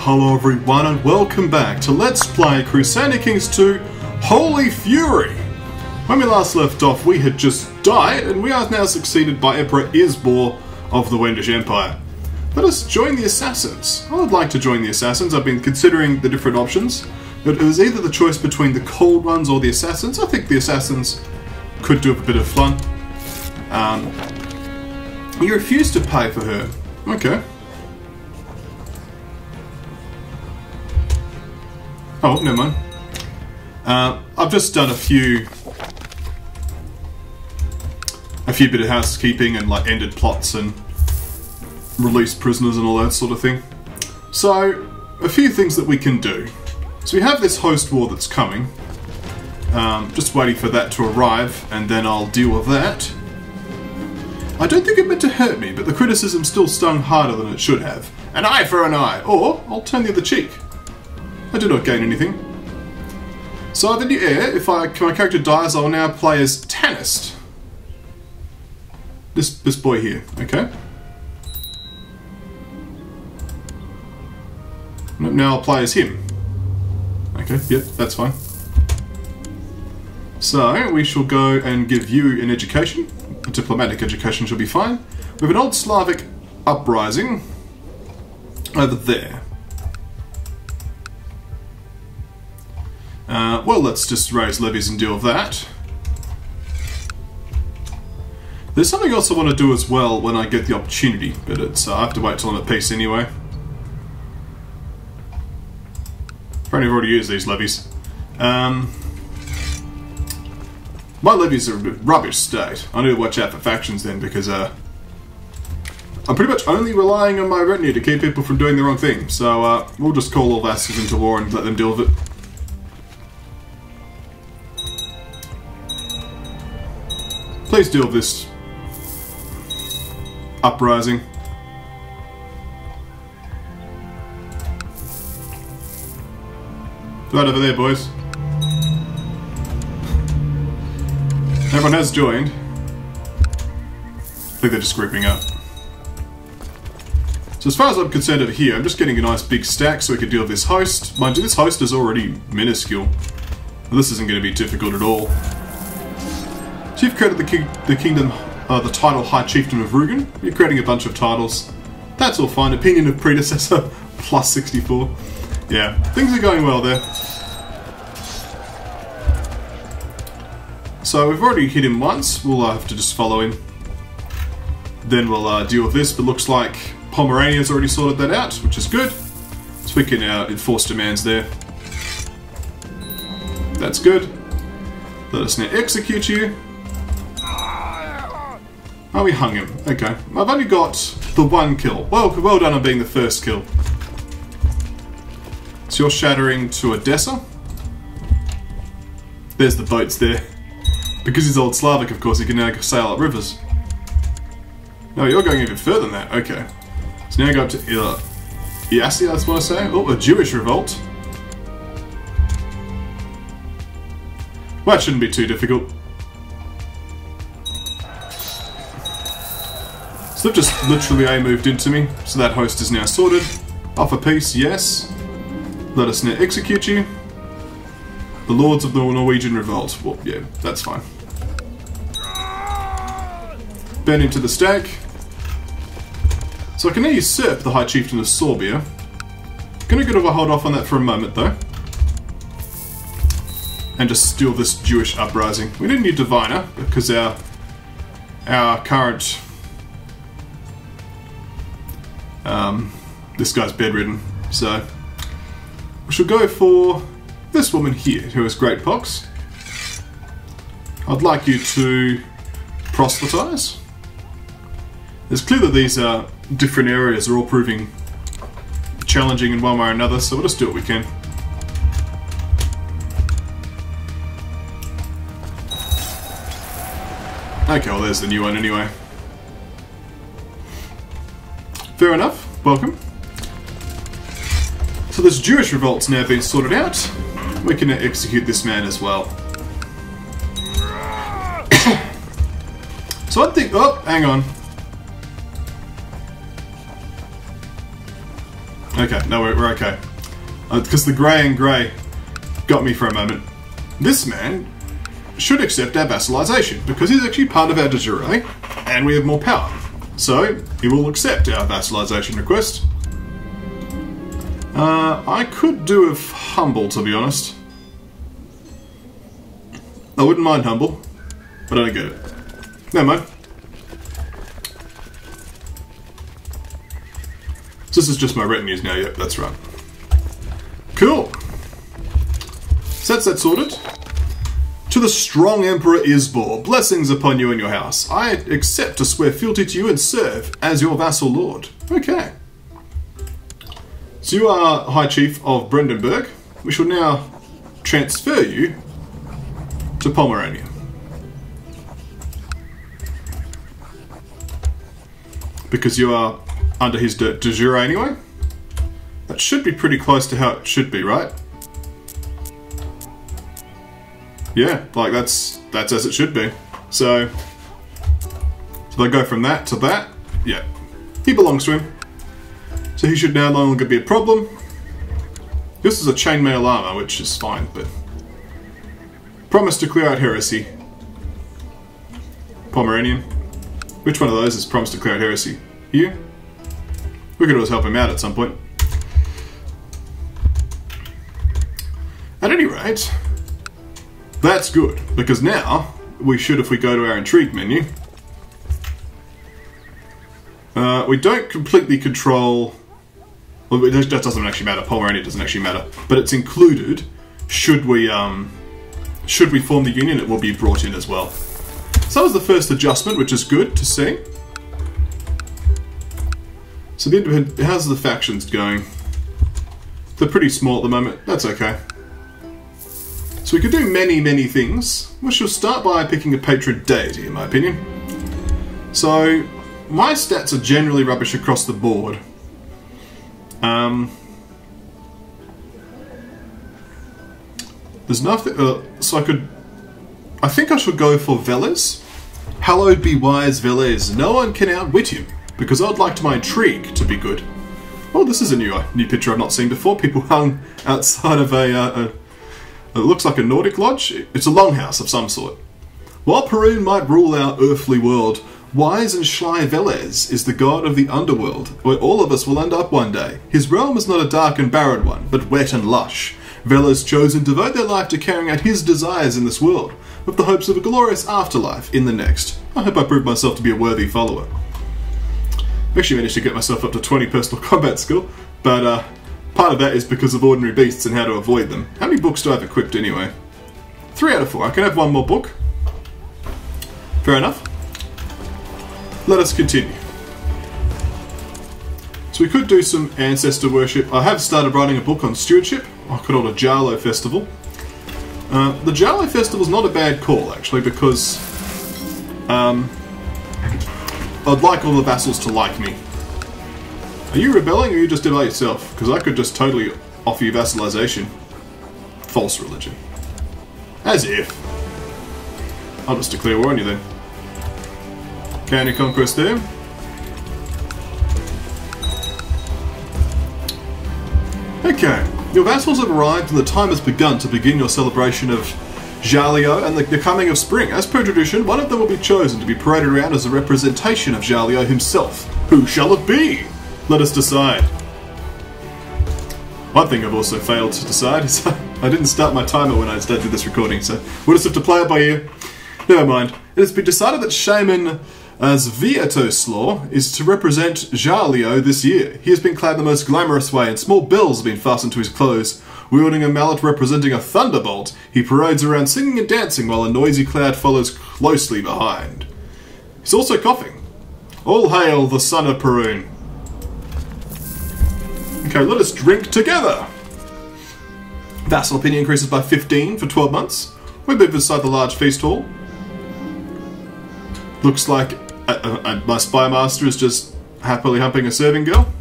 Hello everyone and welcome back to Let's Play Crusader Kings 2 Holy Fury! When we last left off we had just died and we are now succeeded by Emperor Isbor of the Wendish Empire. Let us join the Assassins. I would like to join the Assassins. I've been considering the different options, but it was either the choice between the Cold Ones or the Assassins. I think the Assassins could do a bit of fun. You refused to pay for her. Okay. Oh, never mind. I've just done a few bit of housekeeping and like ended plots and released prisoners and all that sort of thing. So, a few things that we can do. So we have this host war that's coming. Just waiting for that to arrive and then I'll deal with that. I don't think it meant to hurt me, but the criticism still stung harder than it should have. An eye for an eye, or I'll turn the other cheek. I do not gain anything. So the new heir, if my character dies, I will now play as Tanist. This boy here, okay? Now I'll play as him. Okay, yep, that's fine. So, we shall go and give you an education. A diplomatic education should be fine. We have an old Slavic uprising over there. Well, let's just raise levies and deal with that. There's something else I want to do as well when I get the opportunity, but it's I have to wait till I'm at peace anyway. Apparently I've already used these levies. My levies are in a rubbish state. I need to watch out for factions then, because I'm pretty much only relying on my retinue to keep people from doing the wrong thing. So we'll just call all vassals into war and let them deal with it. Please deal with this uprising. Right over there, boys. Everyone has joined. I think they're just grouping up. So as far as I'm concerned over here, I'm just getting a nice big stack so we can deal with this host. Mind you, this host is already minuscule. This isn't going to be difficult at all. So you've created the title High Chieftain of Rugen. You're creating a bunch of titles. That's all fine. Opinion of Predecessor, plus 64. Yeah, things are going well there. So we've already hit him once. We'll have to just follow him. Then we'll deal with this, but looks like Pomerania's already sorted that out, which is good. So we can enforce demands there. That's good. Let us now execute you. Oh, we hung him. Okay. I've only got the one kill. Well done on being the first kill. So you're shattering to Odessa. There's the boats there. Because he's old Slavic, of course, he can now sail up rivers. No, you're going even further than that. Okay. So now go up to Iasi, that's what I say. Oh, a Jewish revolt. Well, that shouldn't be too difficult. So they've just literally moved into me. So that host is now sorted. Offer peace, yes. Let us now execute you. The Lords of the Norwegian Revolt. Well, yeah, that's fine. Burn him to the stake. So I can now usurp the High Chieftain of Sorbia. Gonna get a hold off on that for a moment though. And just steal this Jewish uprising. We didn't need Diviner because our current this guy's bedridden. So we shall go for this woman here who has great pox. I'd like you to proselytize. It's clear that these different areas are all proving challenging in one way or another, so we'll just do what we can. Okay, well there's the new one anyway. Fair enough, welcome. So this Jewish revolt's now been sorted out. We can now execute this man as well. So I think, oh, hang on. Okay, no, we're okay. Because the grey and grey got me for a moment. This man should accept our vassalization, because he's actually part of our de jure, and we have more power. So, he will accept our vassalization request. I could do with humble, to be honest. I wouldn't mind humble, but I don't get it. Never mind. So this is just my retinues now, yep, that's right. Cool. So that's that sorted. To the strong Emperor Isbor, blessings upon you and your house. I accept to swear fealty to you and serve as your vassal lord. Okay. So you are High Chief of Brandenburg. We shall now transfer you to Pomerania. Because you are under his de jure anyway. That should be pretty close to how it should be, right? Yeah, like that's as it should be. So I go from that to that. Yeah, he belongs to him. So he should now no longer be a problem. This is a chainmail armor, which is fine, but promise to clear out heresy. Pomeranian. Which one of those is promise to clear out heresy? You? We could always help him out at some point. At any rate, that's good, because now we should, if we go to our intrigue menu, we don't completely control. Well, that doesn't actually matter. Pomerania doesn't actually matter, but it's included. Should we form the union, it will be brought in as well. So that was the first adjustment, which is good to see. So the independent, how's the factions going? They're pretty small at the moment. That's okay. So we could do many things. We shall start by picking a patron deity, in my opinion. So my stats are generally rubbish across the board. There's nothing. So I think I should go for Velez. Hallowed be wise Velez. No one can outwit him, because I'd like my intrigue to be good. Oh, this is a new picture I've not seen before. People hung outside of it looks like a Nordic lodge. It's a longhouse of some sort. While Perun might rule our earthly world, wise and sly Velez is the god of the underworld, where all of us will end up one day. His realm is not a dark and barren one, but wet and lush. Velez chose and devote their life to carrying out his desires in this world, with the hopes of a glorious afterlife in the next. I hope I prove myself to be a worthy follower. I actually managed to get myself up to 20 personal combat skill, but part of that is because of ordinary beasts and how to avoid them. How many books do I have equipped anyway? 3 out of 4. I can have one more book. Fair enough. Let us continue. So we could do some ancestor worship. I have started writing a book on stewardship. I could hold a Jarlo festival. The Jarlo festival is not a bad call, actually, because I'd like all the vassals to like me. Are you rebelling, or you just did it by yourself? Because I could just totally offer you vassalization. False religion. As if. I'll just declare war on you then. County conquest there. Okay. Your vassals have arrived and the time has begun to begin your celebration of Jalio and the coming of spring. As per tradition, one of them will be chosen to be paraded around as a representation of Jalio himself. Who shall it be? Let us decide. One thing I've also failed to decide is I didn't start my timer when I started this recording, so we'll just have to play it by ear. Never mind. It has been decided that Shaman Sviatoslaw is to represent Jalio this year. He has been clad in the most glamorous way, and small bells have been fastened to his clothes. Wielding a mallet representing a thunderbolt, he parades around singing and dancing while a noisy crowd follows closely behind. He's also coughing. All hail the son of Perun. Okay, let us drink together. Vassal opinion increases by 15 for 12 months. We live beside the large feast hall. Looks like my spy master is just happily humping a serving girl.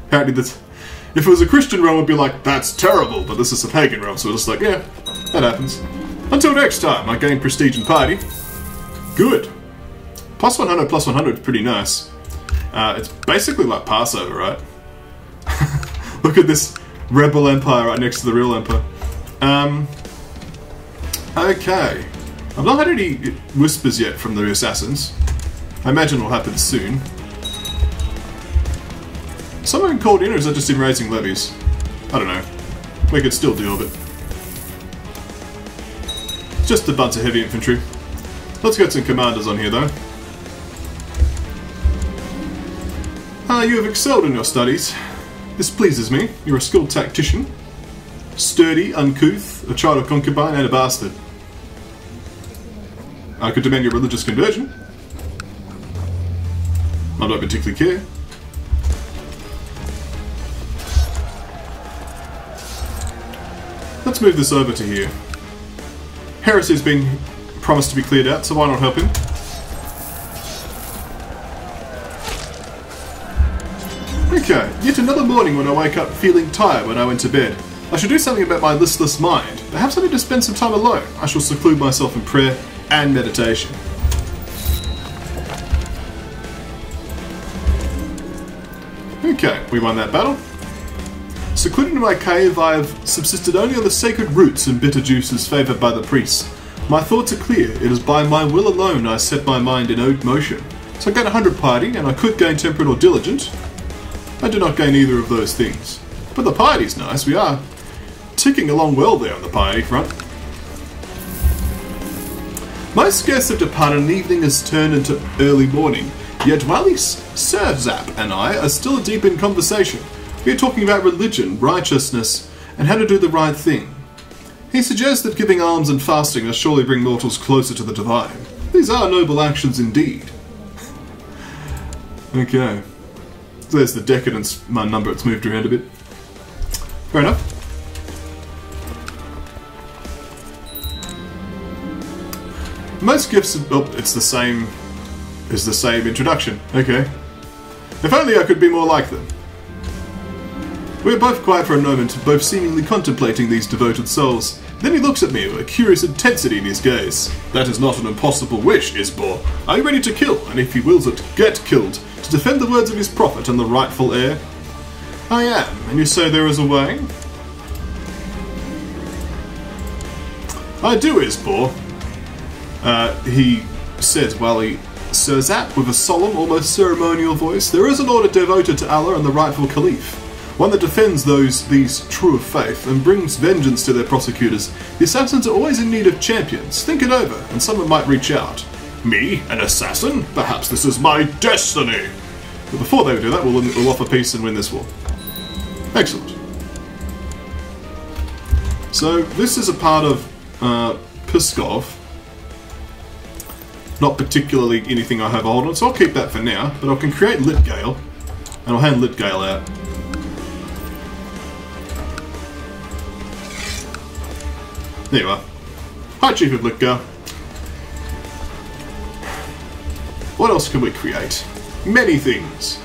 Apparently this, if it was a Christian realm, it would be like, that's terrible, but this is a pagan realm, so we're just like, yeah, that happens. Until next time, I gain prestige and piety. Good. Plus 100 is pretty nice. It's basically like Passover, right? Look at this rebel empire right next to the real empire. Okay. I've not had any whispers yet from the assassins. I imagine it'll happen soon. Someone called in, or is that just in raising levies? I don't know. We could still deal with it. Just a bunch of heavy infantry. Let's get some commanders on here, though. You have excelled in your studies. This pleases me. You're a skilled tactician. Sturdy, uncouth, a child of concubine, and a bastard. I could demand your religious conversion. I don't particularly care. Let's move this over to here. Heresy's been promised to be cleared out, so why not help him? Okay, yet another morning when I wake up feeling tired when I went to bed. I should do something about my listless mind. Perhaps I need to spend some time alone. I shall seclude myself in prayer and meditation. Okay, we won that battle. Secluded in my cave, I have subsisted only on the sacred roots and bitter juices favoured by the priests. My thoughts are clear. It is by my will alone I set my mind in motion. So I gain 100 piety, and I could gain temperate or diligent. I do not gain either of those things. But the piety's nice. We are ticking along well there on the piety front. My scarce have departed and evening has turned into early morning, yet while Sir Zap and I are still deep in conversation. We are talking about religion, righteousness, and how to do the right thing. He suggests that giving alms and fasting will surely bring mortals closer to the divine. These are noble actions indeed. Okay. There's the decadence number, it's moved around a bit. Fair enough. Most gifts, it's the same introduction. Okay. If only I could be more like them. We are both quiet for a moment, both seemingly contemplating these devoted souls. Then he looks at me with a curious intensity in his gaze. That is not an impossible wish, Isbor. Are you ready to kill, and if he wills it, get killed, to defend the words of his prophet and the rightful heir? I am, and you say there is a way? I do, Isbor. He says while he stirs up with a solemn, almost ceremonial voice, there is an order devoted to Allah and the rightful Caliph, one that defends these true of faith and brings vengeance to their prosecutors. The assassins are always in need of champions. Think it over, and someone might reach out. Me? An assassin? Perhaps this is my destiny! But before they do that, we'll offer peace and win this war. Excellent. So, this is a part of Pskov. Not particularly anything I have a hold on, so I'll keep that for now. But I can create Litgale, and I'll hand Litgale out. There you are. Hi, Chief of Litgale. What else can we create? Many things.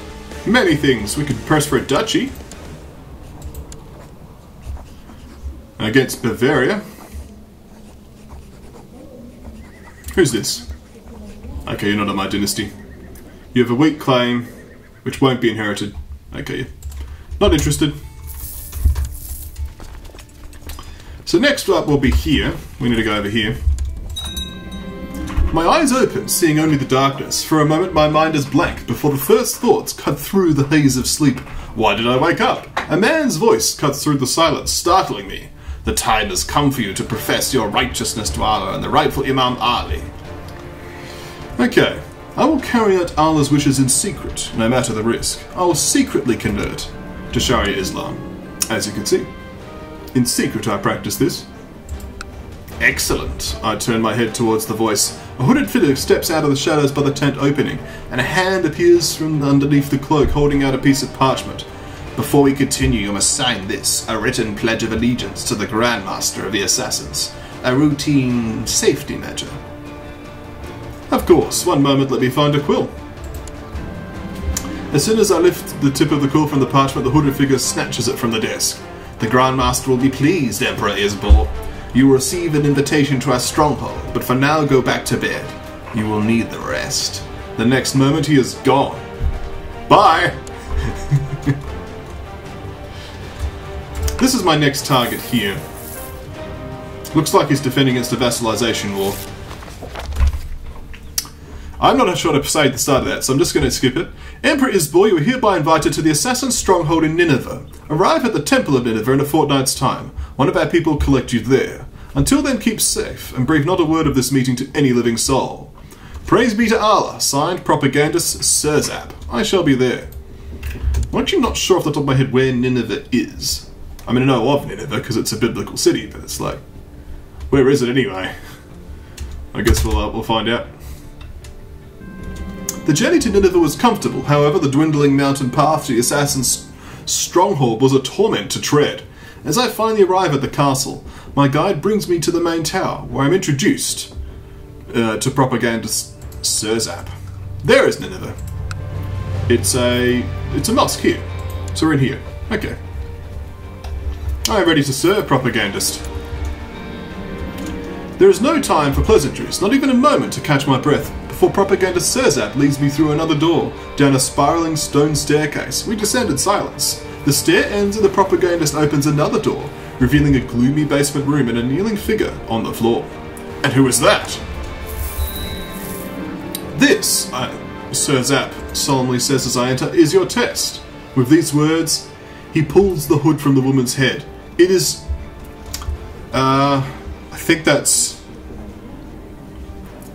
Many things. We could press for a duchy. Against Bavaria. Who's this? Okay, you're not of my dynasty. You have a weak claim, which won't be inherited. Okay, not interested. So next up will be here. We need to go over here. My eyes open, seeing only the darkness. For a moment my mind is blank, before the first thoughts cut through the haze of sleep. Why did I wake up? A man's voice cuts through the silence, startling me. The time has come for you to profess your righteousness to Allah and the rightful Imam Ali. Okay, I will carry out Allah's wishes in secret, no matter the risk. I will secretly convert to Sharia Islam, as you can see. In secret I practice this. Excellent. I turn my head towards the voice. A hooded figure steps out of the shadows by the tent opening, and a hand appears from underneath the cloak holding out a piece of parchment. Before we continue, you must sign this, a written pledge of allegiance to the Grand Master of the Assassins. A routine safety measure. Of course, one moment, let me find a quill. As soon as I lift the tip of the quill from the parchment, the hooded figure snatches it from the desk. The Grand Master will be pleased, Emperor Isbor. You will receive an invitation to our stronghold, but for now go back to bed. You will need the rest. The next moment he is gone. Bye! This is my next target here. Looks like he's defending against a vassalization war. I'm not sure to say at the start of that, so I'm just going to skip it. Emperor Isbor, you are hereby invited to the assassin stronghold in Nineveh. Arrive at the Temple of Nineveh in a fortnight's time. One of our people will collect you there. Until then, keep safe, and breathe not a word of this meeting to any living soul. Praise be to Allah. Signed, Propagandist Sirzap. I shall be there. I'm actually not sure off the top of my head where Nineveh is. I mean, I know of Nineveh because it's a biblical city, but it's like, where is it anyway? I guess we'll find out. The journey to Nineveh was comfortable, however the dwindling mountain path to the assassin's stronghold was a torment to tread. As I finally arrive at the castle, my guide brings me to the main tower, where I'm introduced to Propagandist Sirzap. There is Nineveh. It's a mosque here, so we're in here. Okay. I am ready to serve, Propagandist. There is no time for pleasantries, not even a moment to catch my breath, before Propagandist Sirzap leads me through another door, down a spiralling stone staircase. We descend in silence. The stair ends and the Propagandist opens another door, revealing a gloomy basement room and a kneeling figure on the floor. And who is that? This, Sirzap solemnly says as I enter, is your test. With these words, he pulls the hood from the woman's head. It is, I think that's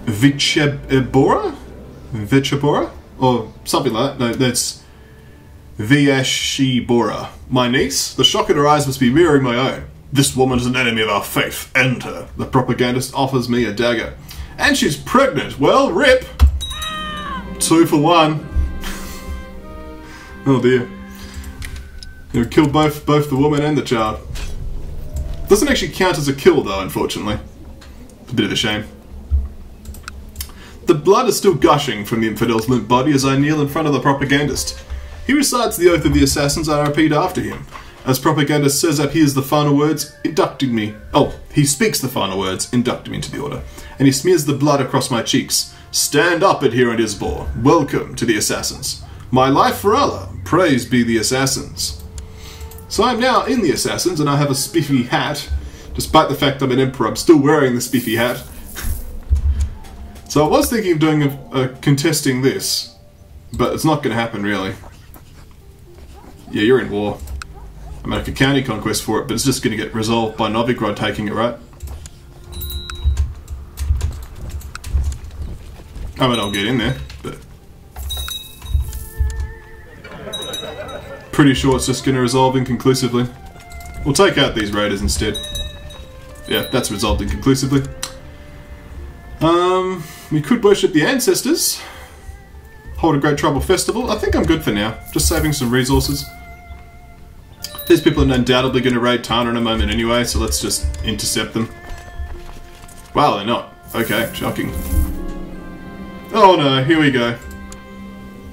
Vichabora? Or something like that. No, that's Viashibora. My niece? The shock in her eyes must be mirroring my own. This woman is an enemy of our faith. End her. The propagandist offers me a dagger. And she's pregnant. Well, rip. 2 for 1. Oh dear. It would kill both the woman and the child. Doesn't actually count as a kill though, unfortunately. It's a bit of a shame. The blood is still gushing from the infidel's limp body as I kneel in front of the propagandist. He recites the oath of the assassins and I repeat after him. As propagandist Sirzap hears the final words, inducting me. Oh, he speaks the final words, inducting me into the order. And he smears the blood across my cheeks. Stand up, adherent Isbor. Welcome to the assassins. My life for Allah. Praise be the assassins. So I'm now in the assassins and I have a spiffy hat. Despite the fact I'm an emperor, I'm still wearing the spiffy hat. So I was thinking of doing contesting this, but it's not going to happen really. Yeah, you're in war. I make a county conquest for it, but it's just going to get resolved by Novigrad taking it, right? I mean, I'll get in there, but pretty sure it's just going to resolve inconclusively. We'll take out these raiders instead. Yeah, that's resolved inconclusively. We could worship the ancestors. Hold a great tribal festival. I think I'm good for now. Just saving some resources. These people are undoubtedly going to raid Tana in a moment anyway, so let's just intercept them. Wow, they're not. Okay, shocking. Oh no, here we go.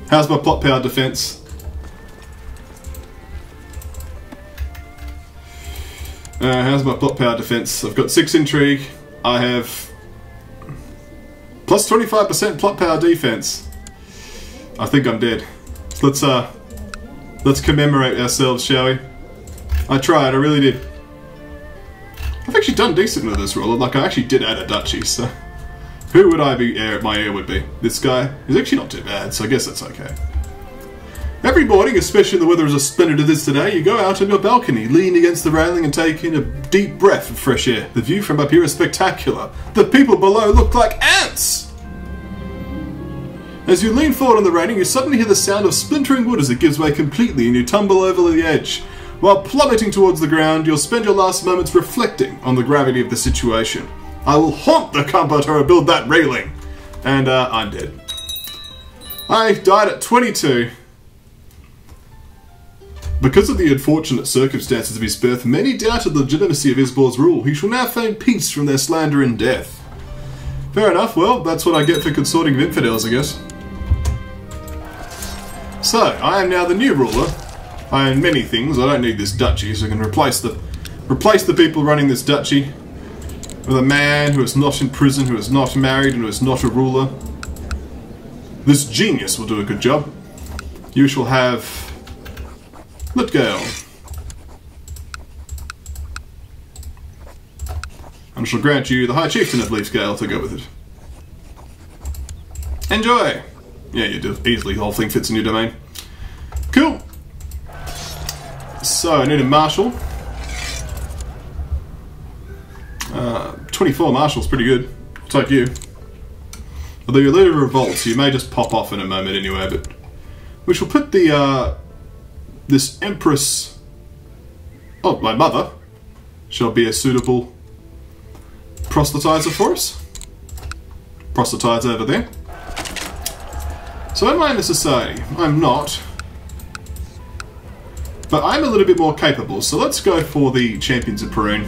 How's my plot power defense? How's my plot power defense? I've got 6 intrigue. I have plus 25% plot power defense. I think I'm dead. Let's commemorate ourselves, shall we? I tried, I really did. I've actually done decent with this ruler. Like, I actually did add a duchy, so who would I be? My heir would be this guy. He's actually not too bad, so I guess that's okay. Every morning, especially when the weather is as splendid as this today, you go out on your balcony, lean against the railing and take in a deep breath of fresh air. The view from up here is spectacular. The people below look like ants! As you lean forward on the railing, you suddenly hear the sound of splintering wood as it gives way completely and you tumble over the edge. While plummeting towards the ground, you'll spend your last moments reflecting on the gravity of the situation. I will haunt the comforter and build that railing! And, I'm dead. I died at 22. Because of the unfortunate circumstances of his birth, many doubted the legitimacy of Isbor's rule. He shall now feign peace from their slander and death. Fair enough, well, that's what I get for consorting of infidels, I guess. So, I am now the new ruler. I own many things, I don't need this duchy, so I can replace the people running this duchy with a man who is not in prison, who is not married, and who is not a ruler. This genius will do a good job. You shall have... Let go. and shall grant you the High Chieftain of Leafscale to go with it. Enjoy! Yeah, you do. Easily, the whole thing fits in your domain. Cool! So, I need a Marshal. 24 Marshal's pretty good. I'll take you. Although your leader revolts, so you may just pop off in a moment anyway, but... we shall put the, this Empress... oh, my mother shall be a suitable proselytizer for us. Proselytize over there. So am I in a society? I'm not. But I'm a little bit more capable, so let's go for the Champions of Perun.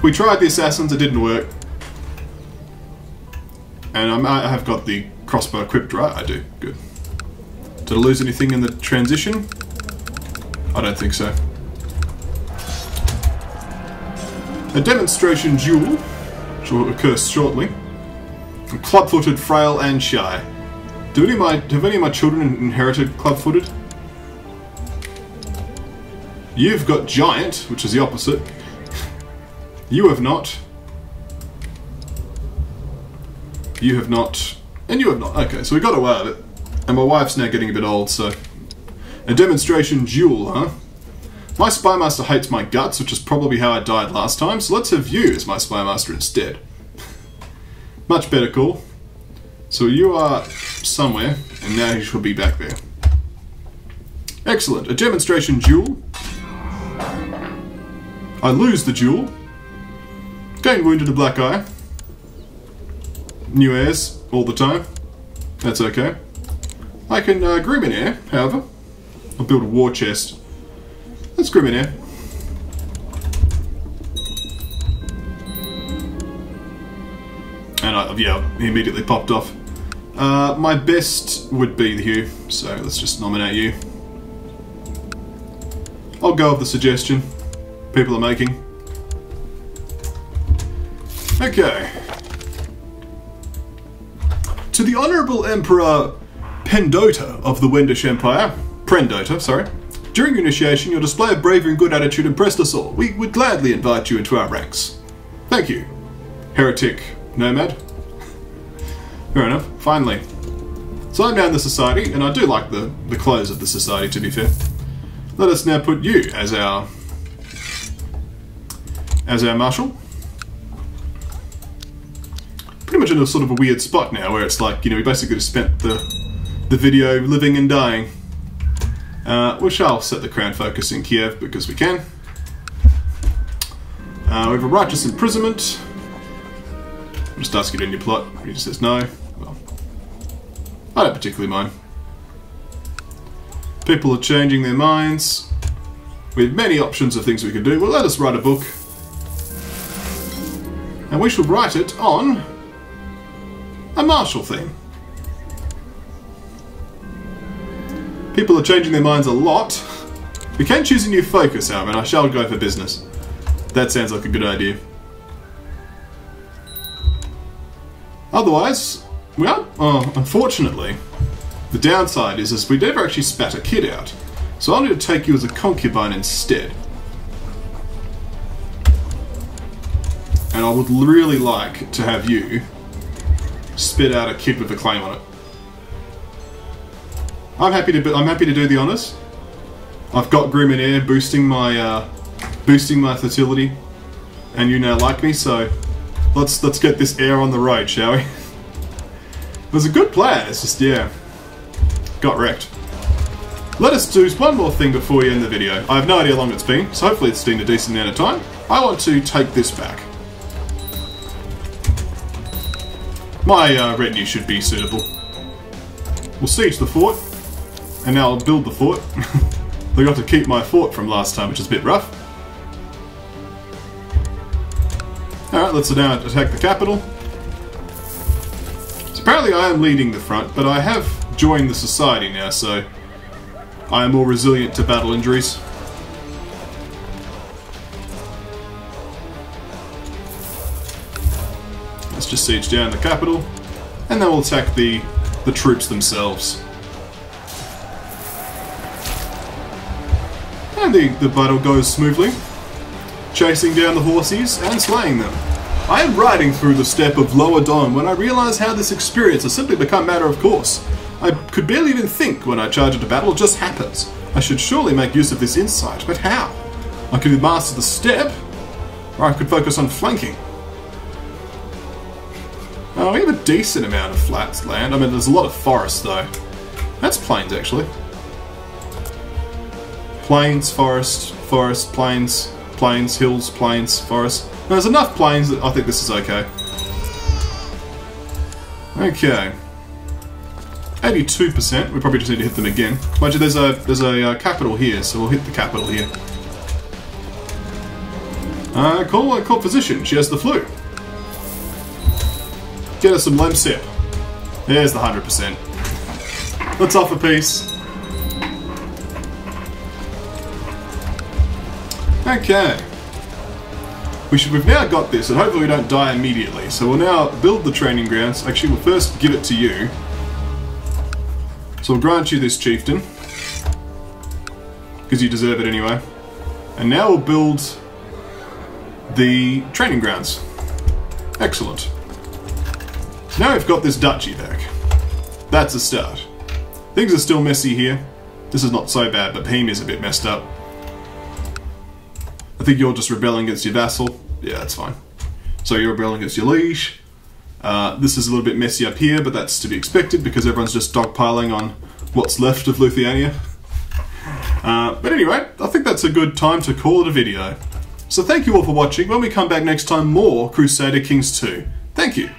We tried the Assassins, it didn't work. And I have got the crossbow equipped, right? I do. Good. Did I lose anything in the transition? I don't think so. A demonstration duel, which will occur shortly. Club-footed, frail, and shy. Have any of my children inherited club-footed? You've got giant, which is the opposite. You have not. You have not. And you have not. Okay, so we got away with it. And my wife's now getting a bit old, so... a demonstration duel, huh? My Spymaster hates my guts, which is probably how I died last time, so let's have you as my Spymaster instead. Much better call. So you are somewhere, and now you should be back there. Excellent. A demonstration duel. I lose the duel. Gain wounded a black eye. New heirs all the time. That's okay. I can groom an heir, however. I'll build a war chest. Let's groom an heir. And yeah, he immediately popped off. My best would be the Hugh, so let's just nominate you. I'll go with the suggestion people are making. Okay. To the Honourable Emperor Pendota of the Wendish Empire, Prendota, sorry. During your initiation, your display of bravery and good attitude impressed us all. We would gladly invite you into our ranks. Thank you, heretic nomad. Fair enough. Finally. So I'm now in the society, and I do like the clothes of the society, to be fair. Let us now put you as our marshal. Pretty much in a sort of a weird spot now, where it's like, you know, we basically just spent the video living and dying. We shall set the crown focus in Kiev because we can. We have a righteous imprisonment. I'll just ask you to end your plot. He just says no. Well, I don't particularly mind. People are changing their minds. We have many options of things we could do. Well, let us write a book. And we shall write it on a martial theme. People are changing their minds a lot. We can choose a new focus, however, and I shall go for business. That sounds like a good idea. Otherwise, well, unfortunately, the downside is we never actually spat a kid out. So I'll need to take you as a concubine instead. And I would really like to have you spit out a kid with a claim on it. I'm happy to do the honours. I've got Groom and Air boosting my fertility, and you now like me, so let's get this heir on the road, shall we? It was a good plan. It's just, yeah, got wrecked. Let us do one more thing before we end the video. I have no idea how long it's been, so hopefully it's been a decent amount of time. I want to take this back. My retinue should be suitable. We'll siege the fort, and now I'll build the fort. They got to keep my fort from last time, which is a bit rough. Alright, let's now attack the capital. So apparently I am leading the front, but I have joined the society now, so I am more resilient to battle injuries. Let's just siege down the capital, and then we'll attack the troops themselves. And the battle goes smoothly. chasing down the horses and slaying them. I am riding through the steppe of Lower Dawn when I realise how this experience has simply become matter of course. I could barely even think when I charge into battle, it just happens. I should surely make use of this insight, but how? I could master the steppe, or I could focus on flanking. Oh, we have a decent amount of flat land. I mean, there's a lot of forest though. That's plains actually. Plains, forest, forest, plains, plains, hills, plains, forest. There's enough plains that I think this is okay. Okay. 82%. We probably just need to hit them again. Mind you, there's a capital here, so we'll hit the capital here. Call physician. She has the flu. Get us some Lemsip. There's the 100%. Let's offer peace. Okay. We've now got this, and hopefully we don't die immediately. So we'll now build the training grounds. Actually, we'll first give it to you. So we'll grant you this chieftain, because you deserve it anyway. And now we'll build the training grounds. Excellent. Now we've got this duchy back. That's a start. Things are still messy here. This is not so bad, but Bohemia's a bit messed up. I think you're just rebelling against your vassal. Yeah, that's fine. So you're rebelling against your liege. This is a little bit messy up here, but that's to be expected because everyone's just dogpiling on what's left of Lithuania. But anyway, I think that's a good time to call it a video. So thank you all for watching. When we come back next time, more Crusader Kings 2. Thank you.